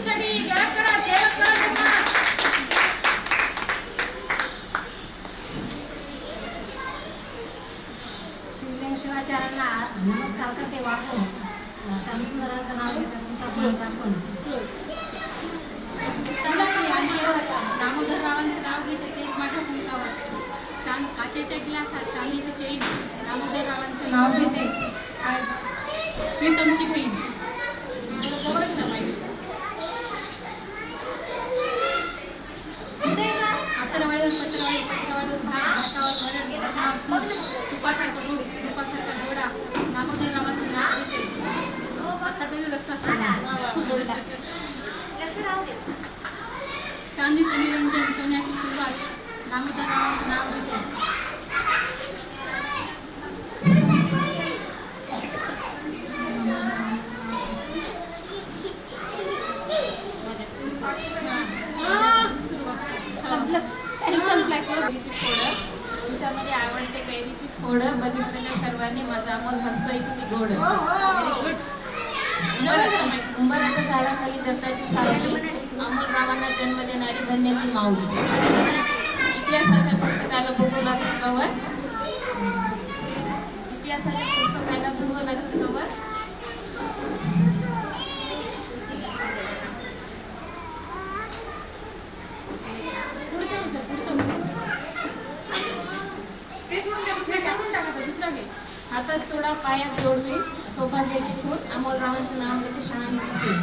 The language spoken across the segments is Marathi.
चांदीसाठी गॅप करा, चेअर करा त्यांना. शिवलिंग शिवाचार्यांना नमस्कार करते वाकून. श्यामसुंदराचं नाव घेते तुमचा क्लोज दाखवून. दामोदररावांचं नाव घेते तेच माझ्या कुंकावर. काचेच्या ग्लासात चांदीची चेन. दामोदररावांचं नाव घेते प्रीतमची बहीण. आतरवाळीवर पत्रवाळी, पत्रवाळीवर भात, भातावर वरण, वरणावर तूप, तुपासारखं रूप, तुपासारखा जोडा. दामोदररावांचं नाव घेते. आता तरी रस्ता सोडला. चांदीचं निरंजन, सोन्याची सुरुवात. दामोदररावांचं नाव घेते. तुमच्यामध्ये आवडते कैरीची फोडं, बघितलेल्या सर्वांनी माझा अमोल हसतोय किती गोड. Very good. उंबराच्या झाडाखाली दत्ताची सावली, अमोलरावांना जन्म देणारी धन्य ती माऊली. इतिहासाच्या पुस्तकाला भूगोलाचं कवर, इतिहासाच्या पुस्तकाला भूगोलाचं कवर. हातात चोडा, पायात जोडवी, सौभाग्याची खूण. अमोलरावांचं नाव घेते शहाणीची सून.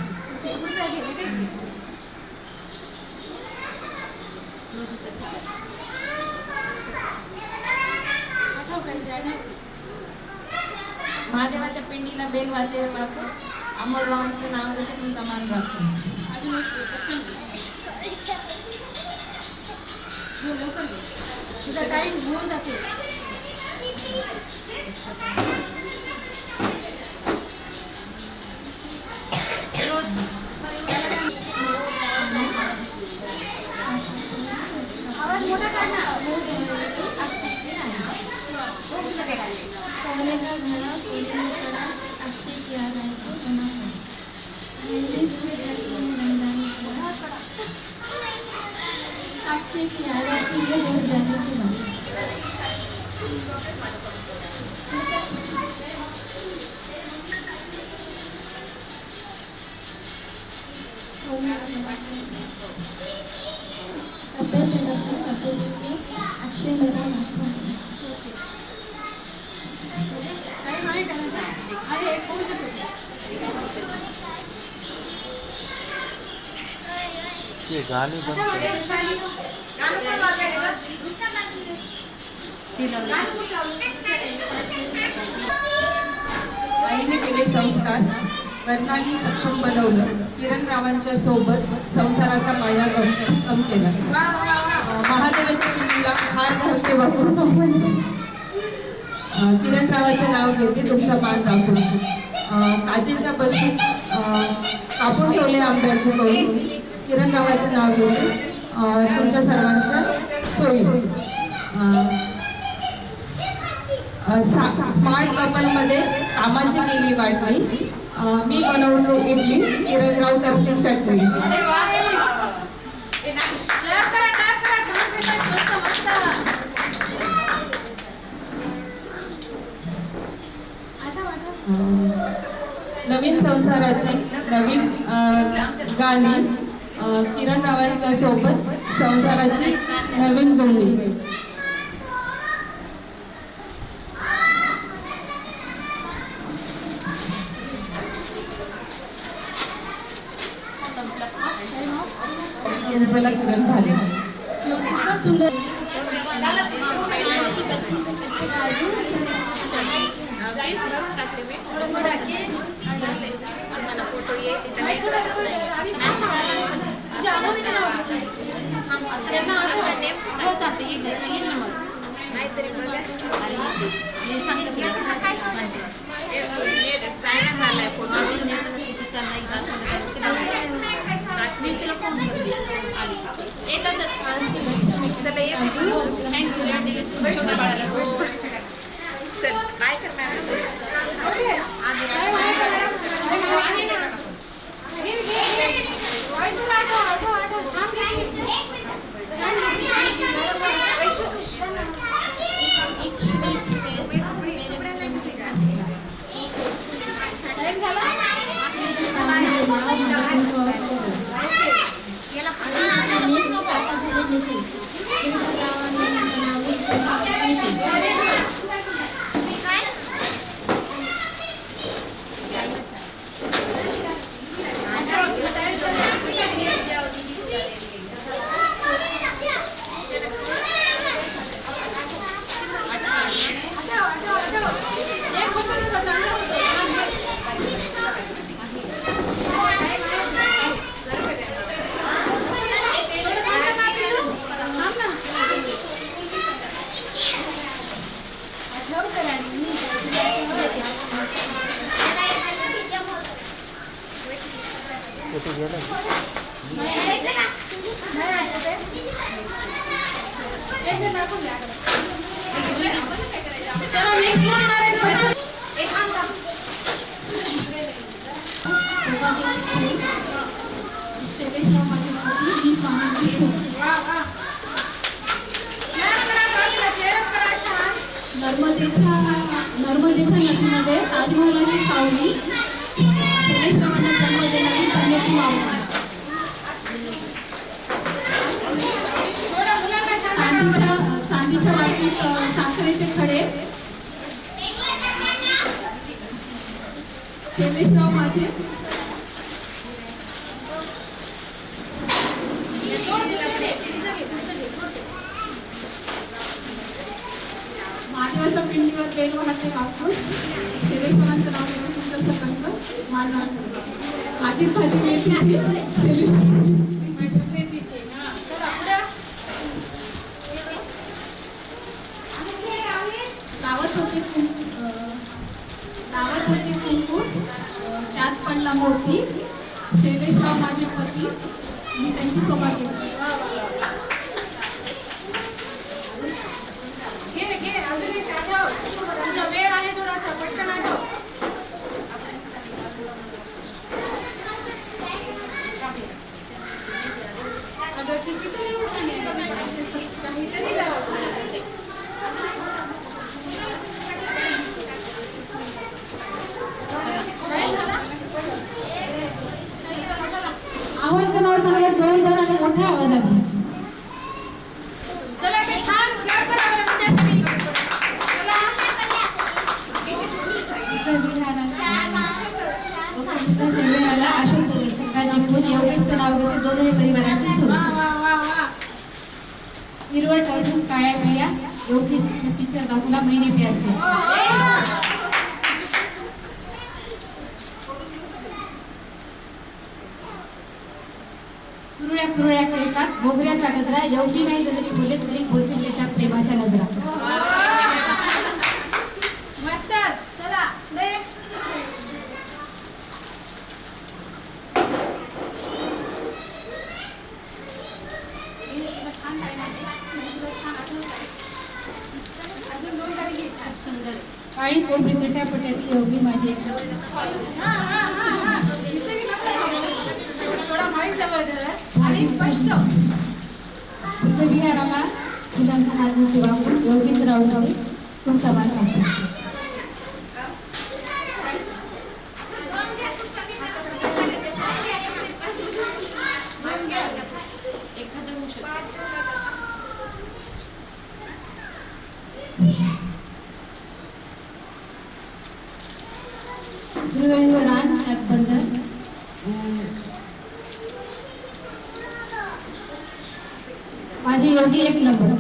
महादेवाच्या पिंडीला बेल वाते वाकू. अमोलरावांचं नाव घेते तुमचा मान राखू. अजून तुझा टाईम होऊन जातो. आवाज मोठा कर ना. सोने का घड़ा कोयले में पड़ा, अक्षय किया जाए तो बना है. मेहंदी से जल को रंगाने पड़ा, अक्षय किया जाती है दूर जाने के बाद. सोने का घड़ा कपड़े पे रखो, कपड़े पे अक्षय मेरा नाम है. अरे एक होऊ शकतो. ये गाणी पण आईने केले संस्कार, वर्णाली सक्षम बनवलं. किरणरावांच्या सोबत संसाराचा माया कम केला. महादेवाच्या पिंडीला हार घालते वापरून किरणरावाचं नाव घेते तुमचा मान दाखवून. काचेच्या बशीत कापून ठेवले आंब्याचे करून. किरणरावाचं नाव घेते तुमच्या सर्वांच्या सोयी. स्मार्ट कपलमध्ये कामाची केली वाटणी. मी बनवतो इडली, किरणराव करतील चटणी. नवीन संसाराची नवीन गाणी. किरणरावांच्या सोबत संसाराची नवीन जुळणी. किरण झाले. खूपच सुंदर. थँक्यू. नाही आलं ते? एक जण दाखवून द्या आकडे. चला नेक्स्ट वन मारेल पटकन. एक थांब थांब. शैलेशराव माझे पती मी स्वामी वा वा. करा काढला चेहरा करा छान. नर्मदेच्या नदीमध्ये ताजमहलाची सावली शैलेशरावांना जन्म देणारी कन्याची मावळी थोडा मुलांना शांत करा. चांदीच्या वाटीत साखरेचे खडे शैलेशराव माझे सोड दुसरं घे, तिचं घे, सोड ते. महादेवाच्या पिंडीवर बेल वाहते वापरून शैलेशरावांचं नाव घेऊन तुमचं संकल्प मानणार माझी भाजी मेथीची प्रीतीचे. हां. चला पुढं. लावत होते कुंकू त्यात पडला मोती शैलेशराव माझे पती मी त्यांची सोबत घेतली घे अजून एक आठव. तुझा वेळ आहे थोडासा पटकन आठव. अगं कितीतरी उठाणे काहीतरी लाव. आवाजचं नाव चांगलं जोरदार आणि मोठ्या आवाजाने. चला ते छान क्लॅप करा बरं विद्यार्थी. चला. जन्माला अशोक पुरेचा जिंकून योगेशचं नाव घेते जोधळे परिवाराची सुरू. वा वा वा वा. हिरवळ टरबूज काळ्या बिया योगी पिक्चर दाखवला महिने प्यार के. कुरळ्या केसात मोगऱ्याचा गजरा योगी नाही जरी बोलले तरी बोलतील त्याच्या प्रेमाच्या नजरा. मस्तच. चला नेक्स्ट. छान टाइम आहे. तुला छान आठवत आहे. अजून 2 गाडी घे छान सुंदर. काळी कोंबडी चट्यापट्यातील योगी माझी एक. हा. इथे थोडा माहीत जवळ धर आणि स्पष्ट. बुद्धविहाराला फुलांचा हात मोठी वागून योगींद्रराव गावे तुमचा मान वागतो. एखादं होऊ शकते. गृहरान त्यात बंधन माझी योगी एक नंबर.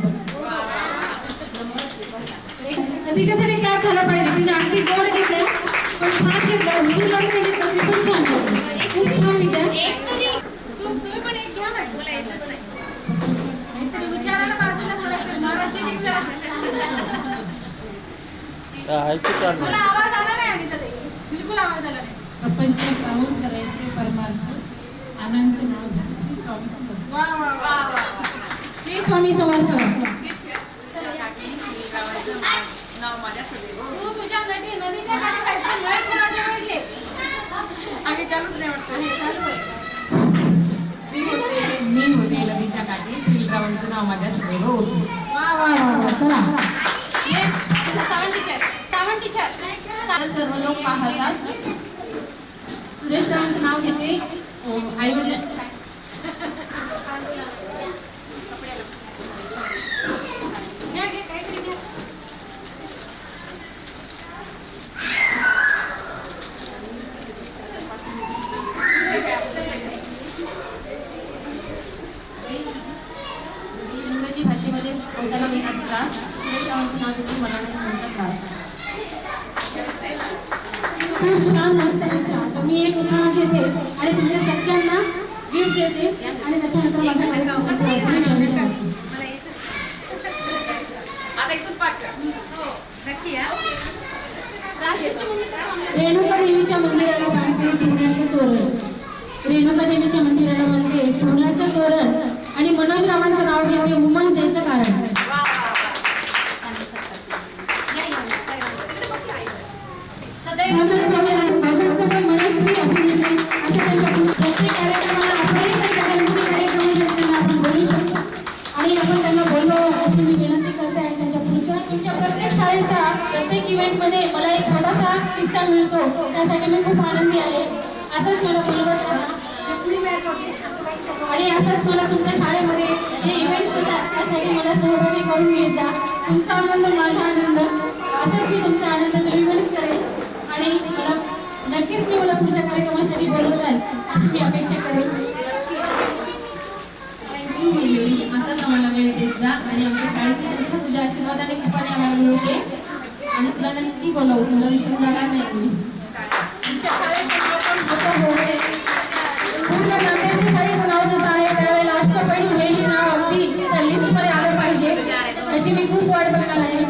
तिच्यासाठी काय झालं पाहिजे. तिने अगदी गोड घेतलंय पण छान घेतलं. उचललं नाही घेतलं तरी पण छान घेतलं. खूप छान विद्या. तुम्ही पण एक घ्या ना. नाहीतरी विचारायला बाजूला थोडंसं मारायची ठीक करा. ऐकू चालू मला आवाज आला नाही आणि तर बिलकुल आवाज आला नाही. प्रपंच पाहून करायचे परमार्थ आनंदचं नाव घ्या. श्री स्वामी समर्थ. वा वा वा वा. श्री स्वामी समर्थ. नाव माझ्या सदैव तू तुझ्या नदीच्या काठी जायचं वेळ कोणाच्या वेळ घे. आम्ही चालूच नाही वाटतं हे चालू आहे. मी होते नदीच्या काठी श्रीरावांचं नाव माझ्या सदैव ओढू. वा वा वा वा. चला नेक्स्ट. सावंत टीचर. सर्व लोक पाहतात. सुरेशरावांचं नाव घेते आई वडील. घ्या काहीतरी घ्या. इंग्रजी भाषेमध्ये कोणत्याला म्हणतात त्रास. सुरेशरावांचं नाव घेते मला नाही म्हणतात त्रास. खूप छान मस्त विचार. तर मी एक उदाहरण घेते आणि तुमच्या सगळ्यांना गिफ्ट देते आणि त्याच्यानंतर माझा कार्यक्रम संपवायचा. मी जमेल का? आता इथून पाठ कर. नक्की या. रेणुका देवीच्या मंदिराला बांधते सोन्याचं तोरण. रेणुका देवीच्या मंदिराला बाजीरावांचं नाव घेते वुमन्स डेचं कारण. भगतचं पण मनस्वी अभिनेते अशा त्यांच्या प्रत्येक कार्यक्रमाला आपणही त्यांच्या गणपती कार्यक्रमासाठी त्यांना आपण बोलू शकतो आणि आपण त्यांना बोललो अशी मी विनंती करते. आणि त्यांच्या तुमच्या प्रत्येक शाळेच्या प्रत्येक इव्हेंटमध्ये मला एक छोटासा किस्सा मिळतो, त्यासाठी मी खूप आनंदी आहे. असंच मला बोलवत राहा आणि असंच मला तुमच्या शाळेमध्ये जे इव्हेंट्स होतात त्यासाठी मला सहभागी करून घेत जा. तुमचा आनंद माझा आनंद, असंच मी तुमचा आनंद द्विगुणित करेल आणि नक्कीच मला पुढच्या कार्यक्रमासाठी बोलवताल अशी मी अपेक्षा करेल. थँक्यू मयुरी. असंच आम्हाला वेळ देत जा आणि आमच्या शाळेची संख्या तुझ्या आशीर्वादाने कृपाने आम्हाला मिळते आणि तुला नक्की बोलवू, तुला विसरून जाणार नाही मी. तुमच्या शाळेत पूर्ण नांदेडच्या शाळेचं नाव जसं आहे त्यावेळेला अष्टपैलू हेही नाव अगदी त्या लिस्टमध्ये आलं पाहिजे, याची मी खूप वाट बघणार आहे.